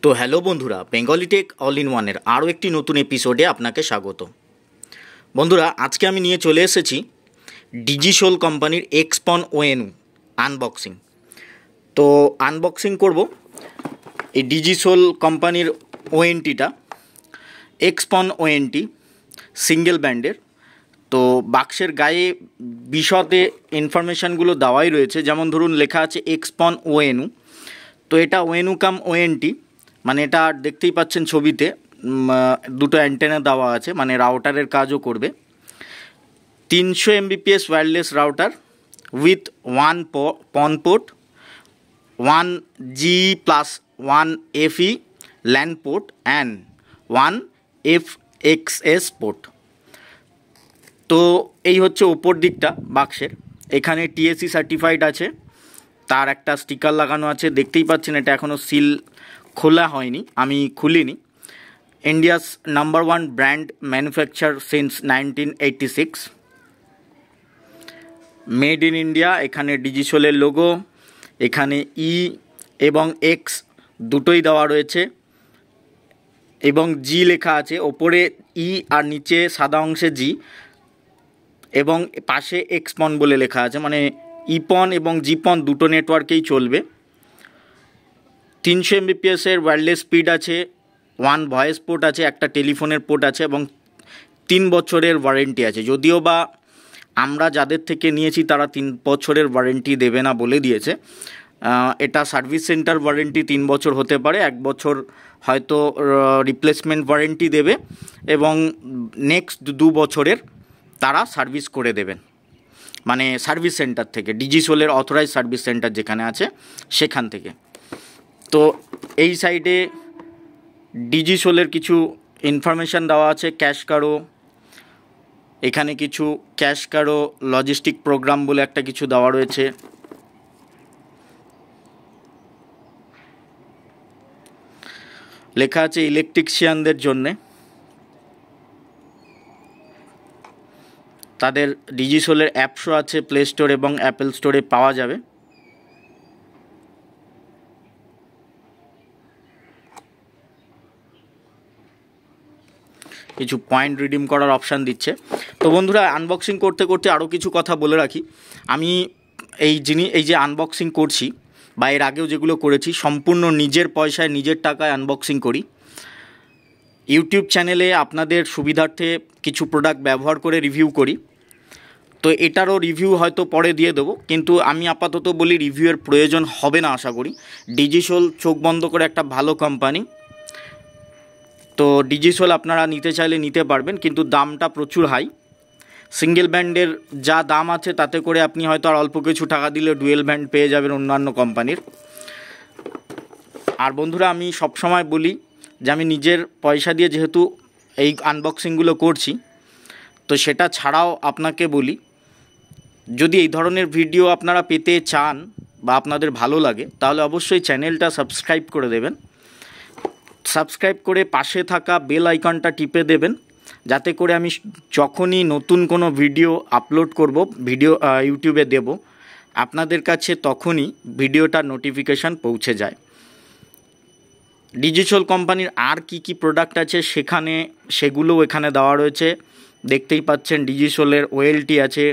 তো হ্যালো বন্ধুরা, Bengali take all in ওয়ানের আরও একটি নতুন এপিসোডে আপনাকে স্বাগত। বন্ধুরা, আজকে আমি নিয়ে চলে এসেছি ডিজিসোল কোম্পানির এক্সপন ওএনউ আনবক্সিং। তো আনবক্সিং করব এই ডিজিসোল কোম্পানির ওএনটিটা, এক্সপন ওএনটি সিঙ্গেল ব্যান্ডের। তো বাক্সের গায়ে বিশদে ইনফরমেশানগুলো দেওয়াই রয়েছে, যেমন ধরুন লেখা আছে এক্সপন ওএনউ। তো এটা ওএনউ কাম ওএনটি, মানে এটা দেখতেই পাচ্ছেন ছবিতে দুটো অ্যান্টেনা দেওয়া আছে, মানে রাউটারের কাজও করবে। 300 Mbps wireless router with 1 PON port, 1 G+1 FE LAN port and 1 FXS port. তো এই হচ্ছে ওপর দিকটা বাক্সের। এখানে TSC সার্টিফাইড আছে, তার একটা স্টিকার লাগানো আছে, দেখতেই পাচ্ছেন। এটা এখনও সিল খোলা হয়নি, আমি খুলিনি। India's number 1 brand manufacture since 1986, made in India. এখানে ডিজিসোলের লোগো, এখানে ই এবং এক্স দুটোই দেওয়া রয়েছে, এবং জি লেখা আছে ওপরে ই আর নিচে সাদা অংশে জি, এবং পাশে এক্সপন বলে লেখা আছে, মানে ইপন এবং জিপন দুটো নেটওয়ার্কেই চলবে। 300 Mbps এর ওয়্যারলেস স্পিড আছে, 1 ভয়েস পোর্ট আছে, একটা টেলিফোনের পোর্ট আছে, এবং 3 বছরের ওয়ারেন্টি আছে। যদিও বা আমরা যাদের থেকে নিয়েছি তারা 3 বছরের ওয়ারেন্টি দেবে না বলে দিয়েছে। এটা সার্ভিস সেন্টার ওয়ারেন্টি 3 বছর হতে পারে, 1 বছর হয়তো রিপ্লেসমেন্ট ওয়ারেন্টি দেবে, এবং নেক্সট 2 বছরের তারা সার্ভিস করে দেবেন, মানে সার্ভিস সেন্টার থেকে, ডিজিসোলের অথরাইজ সার্ভিস সেন্টার যেখানে আছে সেখান থেকে। তো এই সাইডে ডিজিসোলের কিছু ইনফরমেশান দেওয়া আছে, ক্যাশ কার্ডও, এখানে কিছু ক্যাশ কার্ডও লজিস্টিক প্রোগ্রাম বলে একটা কিছু দেওয়া রয়েছে। লেখা আছে ইলেকট্রিশিয়ানদের জন্যে, তাদের ডিজিসোলের অ্যাপসও আছে, প্লে স্টোর এবং অ্যাপেল স্টোরে পাওয়া যাবে। কিছু পয়েন্ট রিডিম করার অপশান দিচ্ছে। তো বন্ধুরা, আনবক্সিং করতে করতে আরও কিছু কথা বলে রাখি। আমি এই যে আনবক্সিং করছি বা এর আগেও যেগুলো করেছি, সম্পূর্ণ নিজের পয়সায় নিজের টাকায় আনবক্সিং করি। ইউটিউব চ্যানেলে আপনাদের সুবিধার্থে কিছু প্রোডাক্ট ব্যবহার করে রিভিউ করি, তো এটারও রিভিউ হয়তো পরে দিয়ে দেবো, কিন্তু আমি আপাতত বলি রিভিউয়ের প্রয়োজন হবে না আশা করি। ডিজিসোল চোখ বন্ধ করে একটা ভালো কোম্পানি। তো ডিজিসোল আপনারা নিতে চাইলে নিতে পারবেন, কিন্তু দামটা প্রচুর হাই। সিঙ্গেল ব্যান্ডের যা দাম আছে তাতে করে আপনি হয়তো আর অল্প কিছু টাকা দিলে ডুয়েল ব্যান্ড পেয়ে যাবেন অন্যান্য কোম্পানির। আর বন্ধুরা, আমি সবসময় বলি যে আমি নিজের পয়সা দিয়ে যেহেতু এই আনবক্সিংগুলো করছি, তো সেটা ছাড়াও আপনাকে বলি, যদি এই ধরনের ভিডিও আপনারা পেতে চান বা আপনাদের ভালো লাগে, তাহলে অবশ্যই চ্যানেলটা সাবস্ক্রাইব করে দেবেন। সাবস্ক্রাইব করে পাশে থাকা বেল আইকনটা টিপে দেবেন, যাতে করে আমি যখনই নতুন কোনো ভিডিও আপলোড করব, ভিডিও ইউটিউবে দেব, আপনাদের কাছে তখনই ভিডিওটার নোটিফিকেশান পৌঁছে যায়। ডিজিসোল কোম্পানির আর কি প্রোডাক্ট আছে সেগুলোও এখানে দেওয়া রয়েছে, দেখতেই পাচ্ছেন। ডিজিসোলের ওএলটি আছে,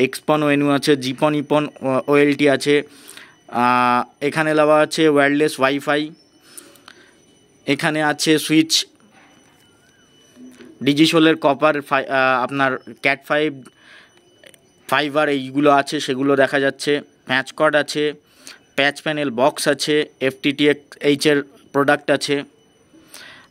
এক্সপন ওএনউ আছে, জিপন ইপন ওএলটি আছে, এখানে দেওয়া আছে ওয়্যারলেস ওয়াইফাই, এখানে আছে সুইচ, ডিজিসোলের কপার, আপনার ক্যাট ফাইবার এইগুলো আছে, সেগুলো দেখা যাচ্ছে। প্যাচ কর্ড আছে, প্যাচ প্যানেল বক্স আছে, FTTH এর প্রোডাক্ট আছে।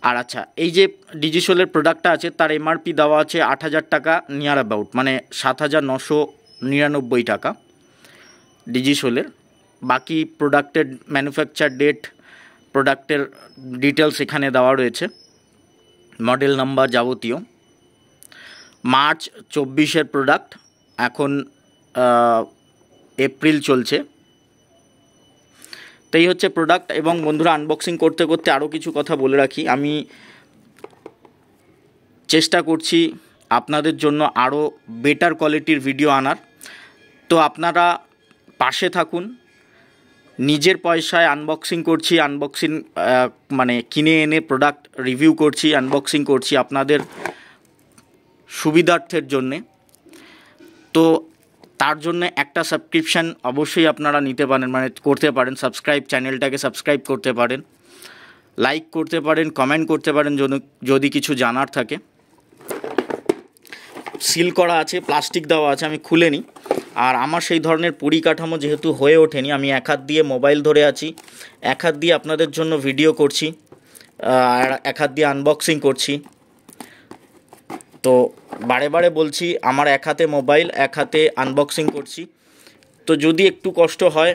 আর আচ্ছা, এই যে ডিজিসোলের প্রোডাক্টটা আছে তার এমআরপি দেওয়া আছে 8,000 টাকা নিয়ার অ্যাবাউট, মানে 7,999 টাকা ডিজিসোলের। বাকি প্রোডাক্টের ম্যানুফ্যাকচার ডেট, প্রোডাক্টের ডিটেলস এখানে দেওয়া রয়েছে, মডেল নাম্বার যাবতীয়। মার্চ 24-এর প্রোডাক্ট, এখন এপ্রিল চলছে। তো এই হচ্ছে প্রোডাক্ট। এবং বন্ধুরা, আনবক্সিং করতে করতে আরও কিছু কথা বলে রাখি, আমি চেষ্টা করছি আপনাদের জন্য আরও বেটার কোয়ালিটির ভিডিও আনার। তো আপনারা পাশে থাকুন, নিজের পয়সায় আনবক্সিং করছি, মানে কিনে এনে প্রোডাক্ট রিভিউ করছি, আনবক্সিং করছি আপনাদের সুবিধার্থের জন্যে। তো তার জন্য একটা সাবস্ক্রিপশান অবশ্যই আপনারা নিতে পারেন, মানে করতে পারেন। চ্যানেলটাকে সাবস্ক্রাইব করতে পারেন, লাইক করতে পারেন, কমেন্ট করতে পারেন যদি কিছু জানার থাকে। সিল করা আছে, প্লাস্টিক দেওয়া আছে, আমি খুলে নিই। আর আমার সেই ধরনের পরিকাঠামো যেহেতু হয়ে ওঠেনি, আমি এক হাত দিয়ে মোবাইল ধরে আছি, এক হাত দিয়ে আপনাদের জন্য ভিডিও করছি, আর এক হাত দিয়ে আনবক্সিং করছি। তো বারে বারে বলছি, আমার এক হাতে মোবাইল, এক হাতে আনবক্সিং করছি। তো যদি একটু কষ্ট হয়,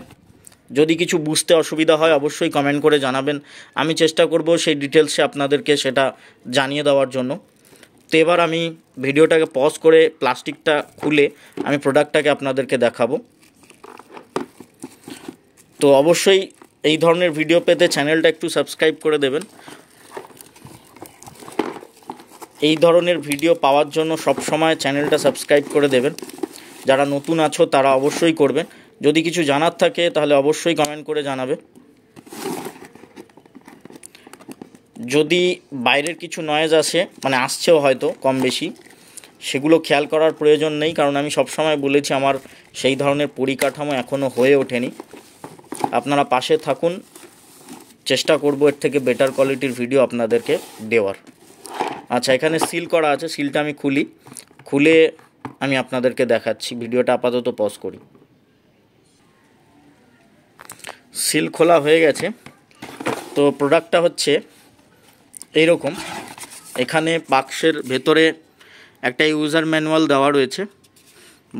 যদি কিছু বুঝতে অসুবিধা হয়, অবশ্যই কমেন্ট করে জানাবেন। আমি চেষ্টা করব সেই ডিটেলসে আপনাদেরকে সেটা জানিয়ে দেওয়ার জন্য। তো এবার আমি ভিডিওটাকে পজ করে প্লাস্টিকটা খুলে আমি প্রোডাক্টটাকে আপনাদেরকে দেখাবো। তো অবশ্যই এই ধরনের ভিডিও পেতে চ্যানেলটা একটু সাবস্ক্রাইব করে দেবেন। এই ধরনের ভিডিও পাওয়ার জন্য সব সময় চ্যানেলটা সাবস্ক্রাইব করে দেবেন। যারা নতুন আছো তারা অবশ্যই করবেন। যদি কিছু জানার থাকে তাহলে অবশ্যই কমেন্ট করে জানাবে। যদি বাইরের কিছু নয়েজ আসে, মানে আসছেও হয়তো কম বেশি, সেগুলো খেয়াল করার প্রয়োজন নেই, কারণ আমি সবসময় বলেছি আমার সেই ধরনের পরিকাঠামো এখনও হয়ে ওঠেনি। আপনারা পাশে থাকুন, চেষ্টা করব এর থেকে বেটার কোয়ালিটির ভিডিও আপনাদেরকে দেওয়ার। আচ্ছা, এখানে সিল করা আছে, সিলটা আমি খুলে আমি আপনাদেরকে দেখাচ্ছি। ভিডিওটা আপাতত পজ করি। সিল খোলা হয়ে গেছে। তো প্রোডাক্টটা হচ্ছে এইরকম। এখানে বাক্সের ভেতরে একটা ইউজার ম্যানুয়াল দেওয়া রয়েছে,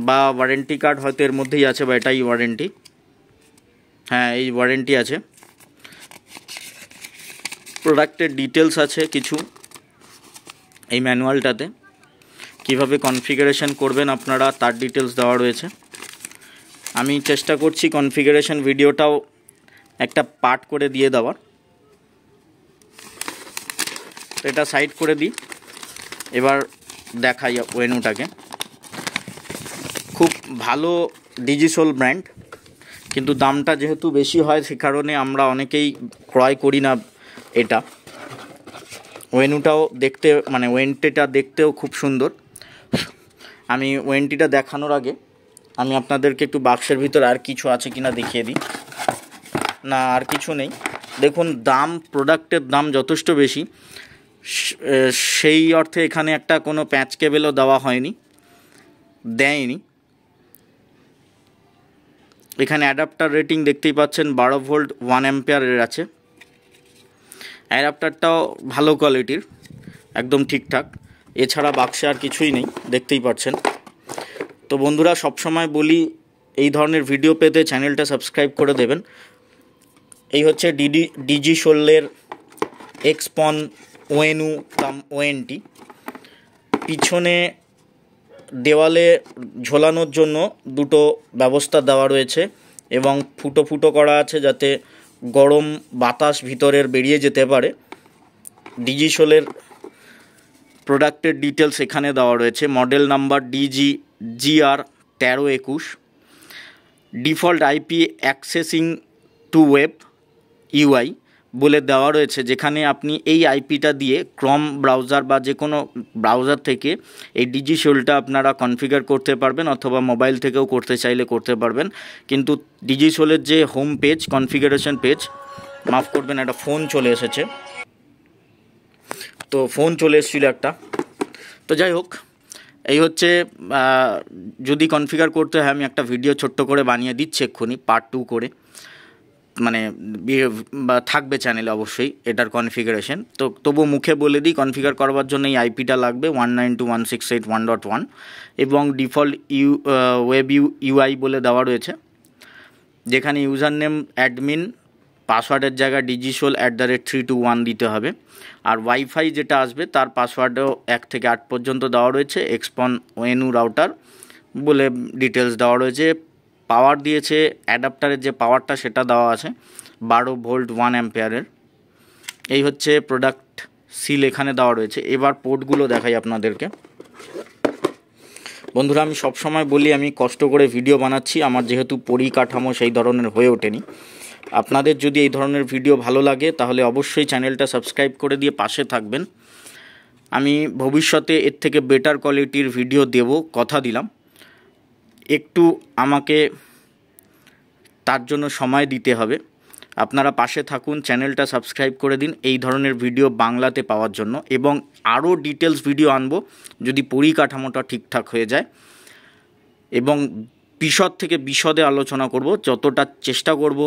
বা ওয়ারেন্টি কার্ড হয়তো এর মধ্যেই আছে, বা এটাই ওয়ারেন্টি। হ্যাঁ, এই ওয়ারেন্টি আছে। প্রোডাক্টের ডিটেলস আছে কিছু এই ম্যানুয়ালটাতে। কিভাবে কনফিগারেশন করবেন আপনারা তার ডিটেলস দেওয়া রয়েছে। আমি চেষ্টা করছি কনফিগারেশন ভিডিওটাও একটা পার্ট করে দিয়ে দেওয়ার। এটা সাইড করে দিই। এবার দেখাই ওয়েনুটাকে। খুব ভালো ডিজিসোল ব্র্যান্ড, কিন্তু দামটা যেহেতু বেশি হয় সে কারণে আমরা অনেকেই ক্রয় করি না এটা। ওয়েনুটাও দেখতে, মানে ওয়েন্টিটা দেখতেও খুব সুন্দর। আমি ওয়েন্টিটা দেখানোর আগে আমি আপনাদেরকে একটু বাক্সের ভিতর আর কিছু আছে কিনা দেখিয়ে দিই। না, আর কিছু নেই। দেখুন, প্রোডাক্টের দাম যথেষ্ট বেশি, সেই অর্থে এখানে একটা কোনো প্যাচ কেবেলও দেওয়া দেয়নি। এখানে অ্যাডাপ্টার রেটিং দেখতেই পাচ্ছেন 12 ভোল্ট 1 অ্যাম্পিয়ারের আছে। অ্যাডাপ্টারটাও ভালো কোয়ালিটির, একদম ঠিকঠাক। এছাড়া বাক্সে আর কিছুই নেই, দেখতেই পাচ্ছেন। তো বন্ধুরা, সবসময় বলি এই ধরনের ভিডিও পেতে চ্যানেলটা সাবস্ক্রাইব করে দেবেন। এই হচ্ছে ডিজিসোলের এক্সপন ওয়েনু ওয়েনটি। পিছনে দেওয়ালে ঝোলানোর জন্য দুটো ব্যবস্থা দেওয়া রয়েছে, এবং ফুটো ফুটো করা আছে যাতে গরম বাতাস ভিতরের বেরিয়ে যেতে পারে। ডিজিসোলের প্রোডাক্টের ডিটেলস এখানে দেওয়া রয়েছে। Model number GR 1321। Default IP accessing to web UI বলে দেওয়া রয়েছে, যেখানে আপনি এই আইপিটা দিয়ে ক্রম ব্রাউজার বা যে কোনো ব্রাউজার থেকে এই ডিজিসোলটা আপনারা কনফিগার করতে পারবেন, অথবা মোবাইল থেকেও করতে চাইলে করতে পারবেন। কিন্তু ডিজিসোলের যে হোম পেজ, কনফিগারেশন পেজ, মাফ করবেন, একটা ফোন চলে এসেছে, তো ফোন চলে এসেছিল একটা। তো যাই হোক, এই হচ্ছে, যদি কনফিগার করতে হয় আমি একটা ভিডিও ছোট্ট করে বানিয়ে দিচ্ছি এক্ষুনি, পার্ট 2 করে, মানে থাকবে চ্যানেলে অবশ্যই এটার কনফিগারেশন। তো তবু মুখে বলে দিই, কনফিগার করবার জন্য এই আইপিটা লাগবে 192.168.1.1, এবং ডিফল্ট ওয়েব UI বলে দেওয়া রয়েছে, যেখানে ইউজার নেম অ্যাডমিন, পাসওয়ার্ডের জায়গায় digisol@321 দিতে হবে। আর ওয়াইফাই যেটা আসবে তার পাসওয়ার্ডও 1 থেকে 8 পর্যন্ত দেওয়া রয়েছে। এক্সপন ওয়েনু রাউটার বলে ডিটেলস দেওয়া রয়েছে। পাওয়ার দিয়েছে, অ্যাডাপ্টারের যে পাওয়ারটা সেটা দেওয়া আছে 12 ভোল্ট 1 অ্যাম্পিয়ারের। এই হচ্ছে প্রোডাক্ট সিল এখানে দেওয়া রয়েছে। এবার পোর্টগুলো দেখাই আপনাদেরকে। বন্ধুরা, আমি সবসময় বলি আমি কষ্ট করে ভিডিও বানাচ্ছি, আমার যেহেতু পরিকাঠামো সেই ধরনের হয়ে ওঠেনি। আপনাদের যদি এই ধরনের ভিডিও ভালো লাগে তাহলে অবশ্যই চ্যানেলটা সাবস্ক্রাইব করে দিয়ে পাশে থাকবেন। আমি ভবিষ্যতে এর থেকে বেটার কোয়ালিটির ভিডিও দেব, কথা দিলাম। একটু আমাকে তার জন্য সময় দিতে হবে। আপনারা পাশে থাকুন, চ্যানেলটা সাবস্ক্রাইব করে দিন এই ধরনের ভিডিও বাংলাতে পাওয়ার জন্য, এবং আরও ডিটেলস ভিডিও আনবো যদি পরিকাঠামোটা ঠিকঠাক হয়ে যায়, এবং বিশদ থেকে বিশদে আলোচনা করব। যতটা চেষ্টা করব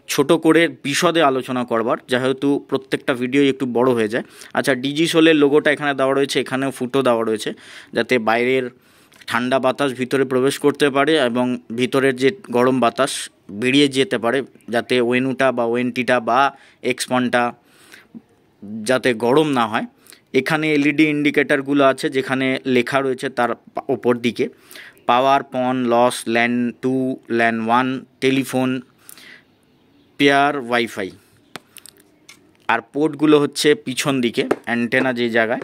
ছোট করে বিশদে আলোচনা করবার, যেহেতু প্রত্যেকটা ভিডিও একটু বড় হয়ে যায়। আচ্ছা, ডিজিসোলের লোগোটা এখানে দেওয়া রয়েছে, এখানেও ফুটো দেওয়া রয়েছে, যাতে বাইরের ঠান্ডা বাতাস ভিতরে প্রবেশ করতে পারে এবং ভিতরের যে গরম বাতাস বেরিয়ে যেতে পারে, যাতে ওয়েনুটা বা ওয়েনটিটা বা এক্সপনটা যাতে গরম না হয়। এখানে এলইডি ইন্ডিকেটারগুলো আছে, যেখানে লেখা রয়েছে তার ওপর দিকে power, PON, LOS, LAN 2, LAN 1, telephone, pair, wifi. আর পোর্টগুলো হচ্ছে পিছন দিকে, অ্যান্টেনা যে জায়গায়।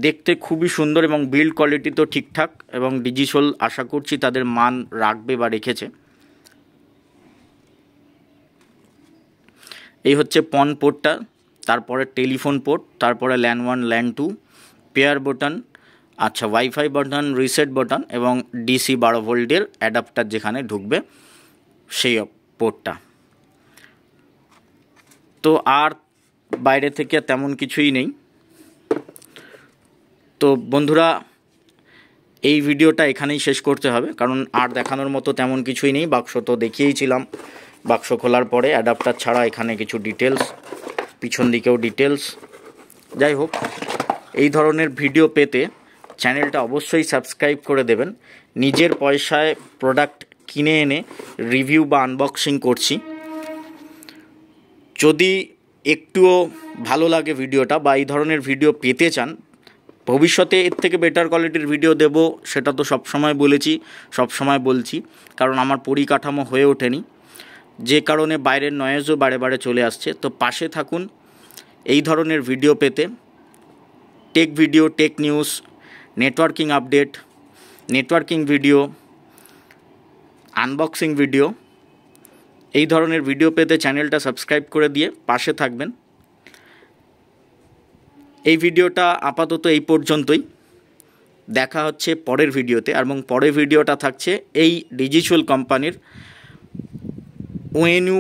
দেখতে খুবই সুন্দর এবং বিল্ড কোয়ালিটি তো ঠিকঠাক, এবং ডিজিসোল আশা করছি তাদের মান রাখবে বা রেখেছে। এই হচ্ছে পন পোর্টটা, তারপরে টেলিফোন পোর্ট, তারপরে ল্যান 1, ল্যান 2, পেয়ার বাটন, আচ্ছা ওয়াইফাই বাটন, রিসেট বাটন, এবং ডিসি 12 ভোল্টের অ্যাডাপ্টার যেখানে ঢুকবে সেই পোর্টটা। তো আর বাইরে থেকে তেমন কিছুই নেই। তো বন্ধুরা, এই ভিডিওটা এখানেই শেষ করতে হবে, কারণ আর দেখানোর মতো তেমন কিছুই নেই। বাক্স তো দেখিয়েইছিলাম, বাক্স খোলার পরে অ্যাডাপ্টার ছাড়া এখানে কিছু ডিটেলস, পিছন দিকেও ডিটেলস। যাই হোক, এই ধরনের ভিডিও পেতে চ্যানেলটা অবশ্যই সাবস্ক্রাইব করে দেবেন। নিজের পয়সায় প্রোডাক্ট কিনে এনে রিভিউ বা আনবক্সিং করছি। যদি একটুও ভালো লাগে ভিডিওটা বা এই ধরনের ভিডিও পেতে চান, ভবিষ্যতে এর থেকে বেটার কোয়ালিটির ভিডিও দেব, সেটা তো সবসময় বলেছি, সবসময় বলছি, কারণ আমার পরিকাঠামো হয়ে ওঠেনি, যে কারণে বাইরের নয়েজও বারে বারে চলে আসছে। তো পাশে থাকুন এই ধরনের ভিডিও পেতে। Take video, tech news, networking update, networking video, unboxing video, এই ধরনের ভিডিও পেতে চ্যানেলটা সাবস্ক্রাইব করে দিয়ে পাশে থাকবেন। এই ভিডিওটা আপাতত এই পর্যন্তই, দেখা হচ্ছে পরের ভিডিওতে। এবং পরের ভিডিওটা থাকছে এই ডিজিসোল কোম্পানির ওয়েনু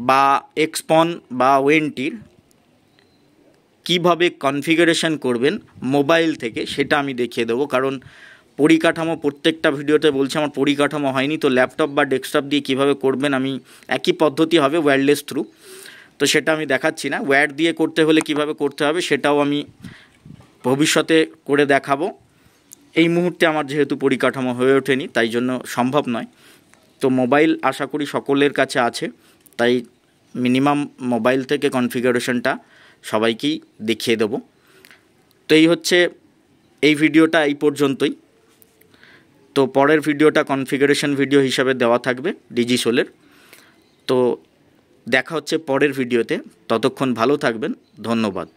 বা এক্সপন বা ওয়েনটির কীভাবে কনফিগারেশন করবেন মোবাইল থেকে, সেটা আমি দেখিয়ে দেবো। কারণ পরিকাঠামো প্রত্যেকটা ভিডিওতে বলছি আমার পরিকাঠামো হয়নি, তো ল্যাপটপ বা ডেস্কটপ দিয়ে কীভাবে করবেন, আমি একই পদ্ধতি হবে ওয়্যারলেস থ্রু, তো সেটা আমি দেখাচ্ছি না। ওয়্যার দিয়ে করতে হলে কিভাবে করতে হবে সেটাও আমি ভবিষ্যতে করে দেখাবো। এই মুহূর্তে আমার যেহেতু পরিকাঠামো হয়ে ওঠেনি, তাই জন্য সম্ভব নয়। তো মোবাইল আশা করি সকলের কাছে আছে, তাই মিনিমাম মোবাইল থেকে কনফিগারেশনটা সবাইকেই দেখিয়ে দেবো। তো এই হচ্ছে এই ভিডিওটা এই পর্যন্তই। তো পরের ভিডিওটা কনফিগারেশন ভিডিও হিসাবে দেওয়া থাকবে ডিজিসোলের। তো দেখা হচ্ছে পরের ভিডিওতে, ততক্ষণ ভালো থাকবেন, ধন্যবাদ।